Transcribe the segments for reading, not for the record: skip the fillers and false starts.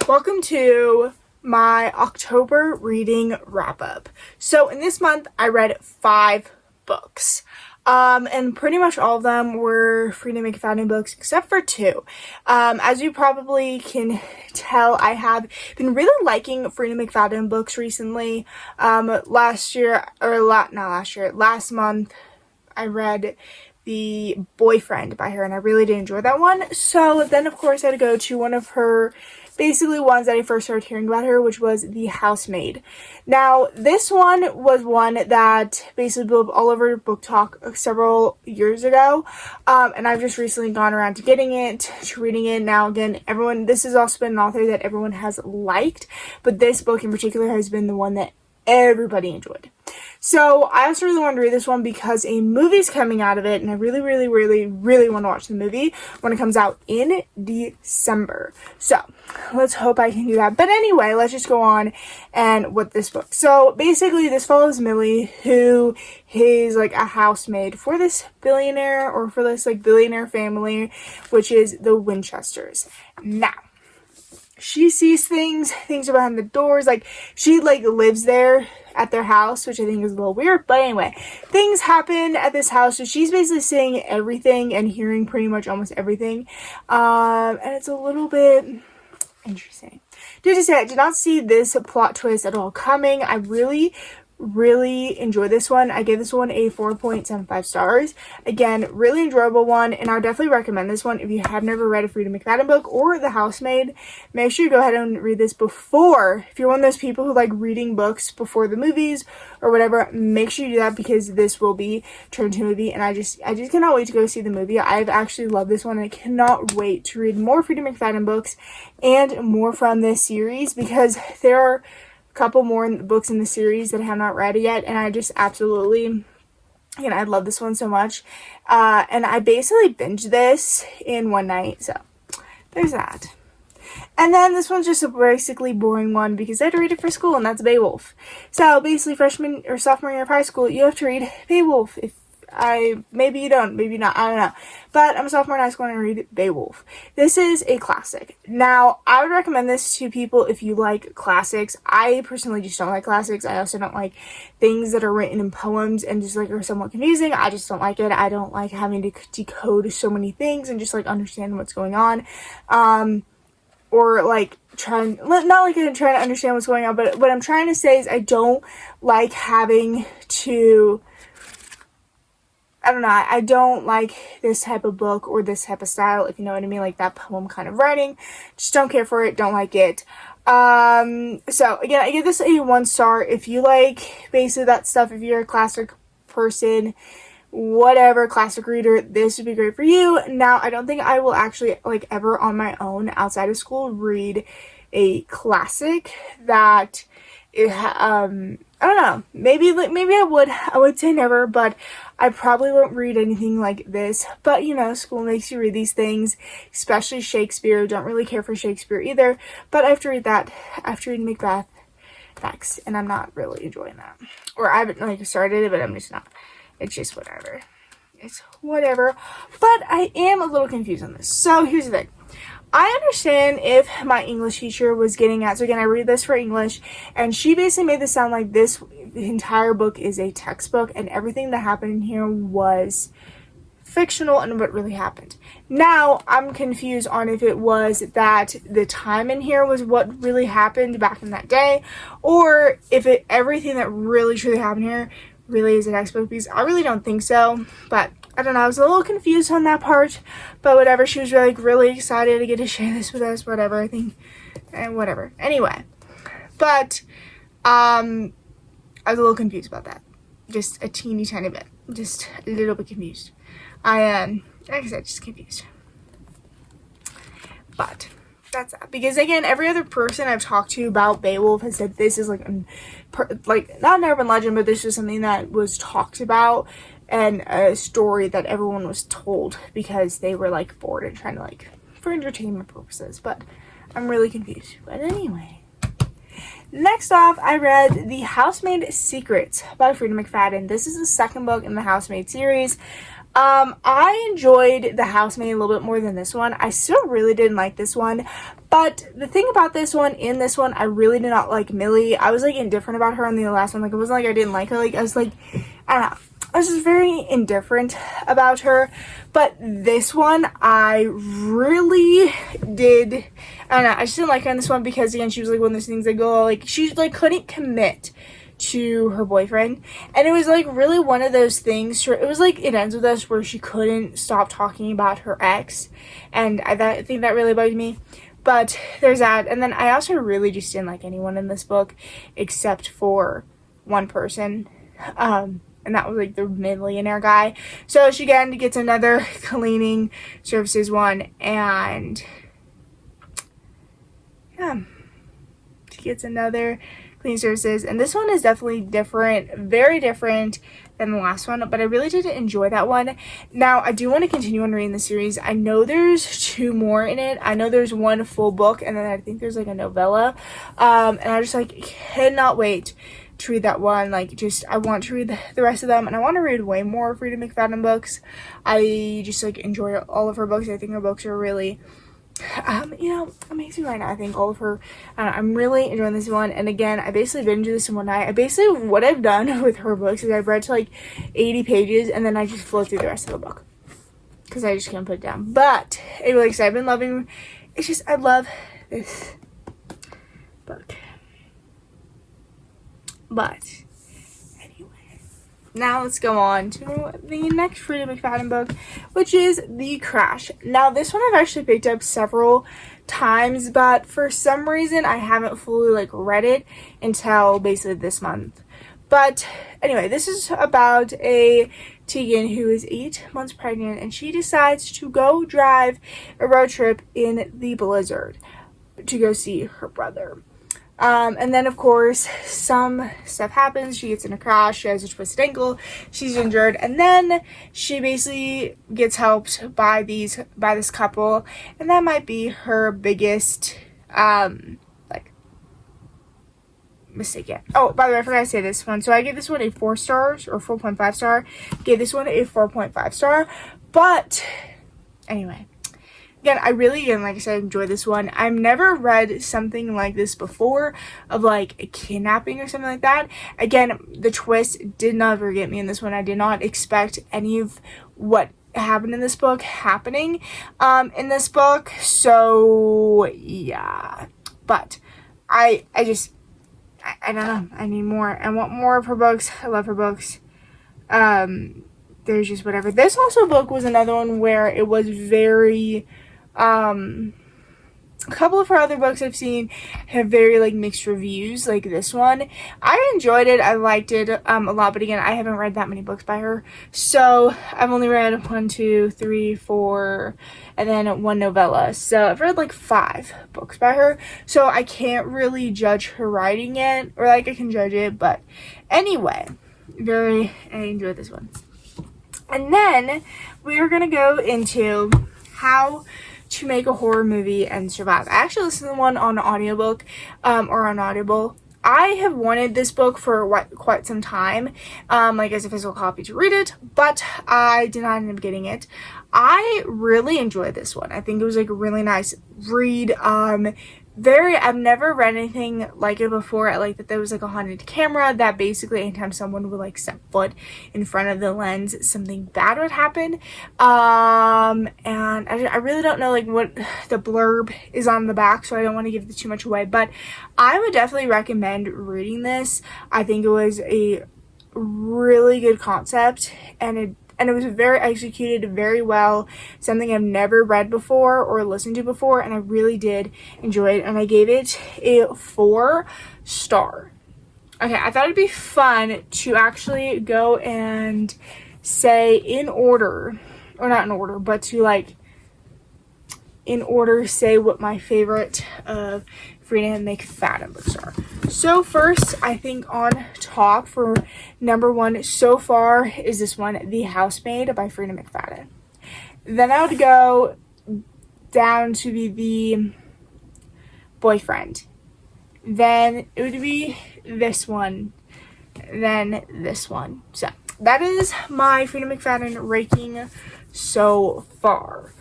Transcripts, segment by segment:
Welcome to my October reading wrap-up. So in this month, I read 5 books. And pretty much all of them were Freida McFadden books, except for 2. As you probably can tell, I have been really liking Freida McFadden books recently. Last month, I read The Boyfriend by her, and I really did enjoy that one. So then, of course, I had to go to one of her basically ones that I first started hearing about her, which was The Housemaid. Now, this one was one that basically blew up all over Book Talk several years ago, and I've just recently gone around to getting it, to reading it. Now, again, this has also been an author that everyone has liked, but this book in particular has been the one that everybody enjoyed. So I also really wanted to read this one because a movie's coming out of it, and I really want to watch the movie when it comes out in December. So let's hope I can do that. But anyway, let's just go on and with this book. So basically, this follows Millie, who is like a housemaid for this billionaire, or for this like billionaire family, which is the Winchesters. Now, she sees things are behind the doors, like she like lives there at their house, which I think is a little weird, but anyway, things happen at this house, so she's basically seeing everything and hearing pretty much almost everything, and it's a little bit interesting. Due to say, I did not see this plot twist at all coming. I really enjoyed this one. I gave this one a 4.75 stars. Again, really enjoyable one, and I would definitely recommend this one if you have never read a Freida McFadden book or The Housemaid. Make sure you go ahead and read this before, if you're one of those people who like reading books before the movies or whatever, make sure you do that, because this will be turned to a movie, and I just cannot wait to go see the movie. I've actually loved this one, and I cannot wait to read more Freida McFadden books and more from this series, because there are couple more books in the series that I have not read yet, and I just absolutely, again, I love this one so much, and I basically binged this in one night, so there's that. And then this one's just a basically boring one because I had to read it for school, and that's Beowulf. So basically, freshman or sophomore year of high school, you have to read Beowulf. Maybe you don't, maybe not, I don't know. But I'm a sophomore in high school and I read Beowulf. This is a classic. Now, I would recommend this to people if you like classics. I personally just don't like classics. I also don't like things that are written in poems and just like are somewhat confusing. I just don't like it. I don't like having to decode so many things and just like understand what's going on. Or like trying to understand what's going on, but what I'm trying to say is I don't like having to, I don't know, I don't like this type of book or this type of style, if you know what I mean, like that poem kind of writing. Just don't care for it, don't like it. So again, I give this a 1 star. If you like basically that stuff, if you're a classic person, whatever, classic reader, this would be great for you. Now, I don't think I will actually like ever on my own outside of school read a classic that I don't know, maybe I would say never, but I probably won't read anything like this. But you know, school makes you read these things, especially Shakespeare. Don't really care for Shakespeare either, but I have to read that after reading Macbeth next, and I'm not really enjoying that. Or I haven't like started it, but I'm just not. It's just whatever. It's whatever. But I am a little confused on this. So here's the thing. I understand if my English teacher was getting at, so again, I read this for English, and she basically made this sound like this entire book is a textbook, and everything that happened in here was fictional and what really happened. Now, I'm confused on if it was that the time in here was what really happened back in that day, or if everything that really truly happened here really is a textbook, because I really don't think so, but I don't know, I was a little confused on that part, but whatever, she was really excited to get to share this with us, whatever, I think, and whatever. Anyway, but, I was a little confused about that, just a teeny tiny bit, just a little bit confused. Like I said, just confused, but that's that, because again, every other person I've talked to about Beowulf has said this is like not an urban legend, but this is something that was talked about and a story that everyone was told because they were like bored and trying to like for entertainment purposes. But I'm really confused. But anyway, next off, I read The Housemaid Secrets by Freida McFadden. This is the second book in the Housemaid series. I enjoyed The Housemaid a little bit more than this one. I still really didn't like this one, But the thing about this one, I really did not like Millie. I was like indifferent about her on the last one. Like, it wasn't like I didn't like her. Like, I was like, I don't know. I was just very indifferent about her. But this one, I really did. I don't know. I just didn't like her in this one because, again, she was like one of those things that go, like, she like couldn't commit to her boyfriend. And it was like really one of those things. It was like It Ends With Us, where she couldn't stop talking about her ex. And I think that really bugged me. But there's that. And then I also really just didn't like anyone in this book except for one person. And that was like the millionaire guy. So she again gets another cleaning services one, and yeah, she gets another cleaning services. And this one is definitely different, very different than the last one, but I really did enjoy that one. Now, I do want to continue on reading the series. I know there's 2 more in it. I know there's one full book, and then I think there's like a novella. And I just like cannot wait to read that one. Like, just I want to read the rest of them, and I want to read way more Freida McFadden books. I just like enjoy all of her books. I think her books are really amazing right now. I think all of her, I'm really enjoying this one. And again, I basically binged this in one night. What I've done with her books is I've read to like 80 pages, and then I just flow through the rest of the book because I just can't put it down. But anyway, like, I've been loving, it's just, I love this book. But anyway, now let's go on to the next Freida McFadden book, which is The Crash. Now, this one I've actually picked up several times, but for some reason I haven't fully like read it until basically this month. But anyway, this is about a Tegan who is 8 months pregnant, and she decides to go drive a road trip in the blizzard to go see her brother. And then, of course, some stuff happens. She gets in a crash. She has a twisted ankle. She's injured. And then she basically gets helped by this couple. And that might be her biggest, mistake yet. Oh, by the way, I forgot to say this one. So I gave this one a 4 stars, or 4.5 star. Gave this one a 4.5 star. But, anyway. Again, like I said, enjoy this one. I've never read something like this before, of like a kidnapping or something like that. Again, the twist did not ever get me in this one. I did not expect any of what happened in this book happening in this book. So yeah, but I don't know. I need more. I want more of her books. I love her books. There's just whatever. This also book was another one where it was very a couple of her other books I've seen have very like mixed reviews, like this one. I enjoyed it. I liked it a lot, but again, I haven't read that many books by her. So I've only read 1, 2, 3, 4, and then 1 novella. So I've read like 5 books by her. So I can't really judge her writing yet, or like I can judge it, but anyway, I enjoyed this one. And then we are gonna go into how to make a horror movie and survive. I actually listened to one on audiobook, or on Audible. I have wanted this book for quite some time, like as a physical copy to read it, but I did not end up getting it. I really enjoyed this one. I think it was like a really nice read. I've never read anything like it before. I like that there was like a haunted camera that basically anytime someone would like step foot in front of the lens, something bad would happen. And I really don't know like what the blurb is on the back, so I don't want to give too much away, but I would definitely recommend reading this. I think it was a really good concept, and it was very executed very well. Something I've never read before or listened to before, and I really did enjoy it, and I gave it a 4 star. Okay, I thought it'd be fun to actually go and say in order, or not in order, but to like in order say what my favorite of Freida McFadden books are. So first, I think on top for number 1 so far is this one, The Housemaid by Freida McFadden. Then I would go down to be The Boyfriend. Then it would be this one. Then this one. So that is my Freida McFadden ranking so far.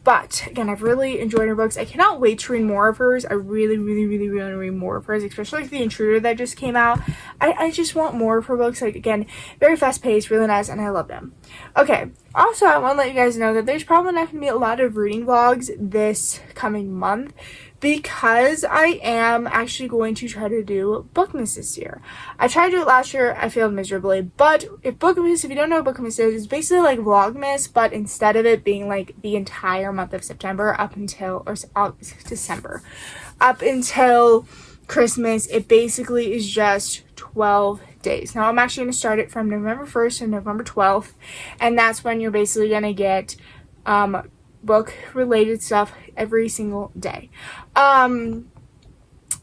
But again, I've really enjoyed her books. I cannot wait to read more of hers. I really want to read more of hers, especially like The Intruder that just came out. I just want more of her books. Like, again, very fast paced, really nice, and I love them. Okay, also I want to let you guys know that there's probably not going to be a lot of reading vlogs this coming month, because I am actually going to try to do Bookmas this year. I tried to do it last year, I failed miserably, but if you don't know what Bookmas is, it's basically like Vlogmas, but instead of it being like the entire month of September December, up until Christmas, it basically is just 12 days. Now I'm actually going to start it from November 1st to November 12th, and that's when you're basically going to get book related stuff every single day.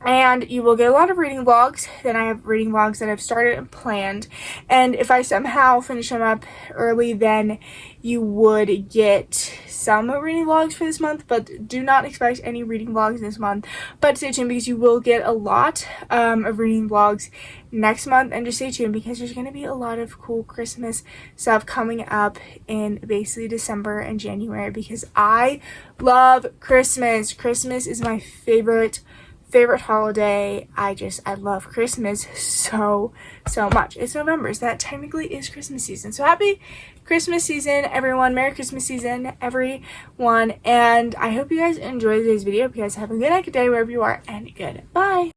And you will get a lot of reading vlogs. Then I have reading vlogs that I've started and planned, and if I somehow finish them up early, then you would get some reading vlogs for this month, but do not expect any reading vlogs this month. But stay tuned, because you will get a lot of reading vlogs next month, and just stay tuned because there's going to be a lot of cool Christmas stuff coming up in basically December and January, because I love Christmas. Christmas is my favorite holiday. I love Christmas so much. It's November, so that technically is Christmas season. So happy Christmas season, everyone. Merry Christmas season, everyone. And I hope you guys enjoyed today's video. If you guys have a good night, good day, wherever you are, and goodbye.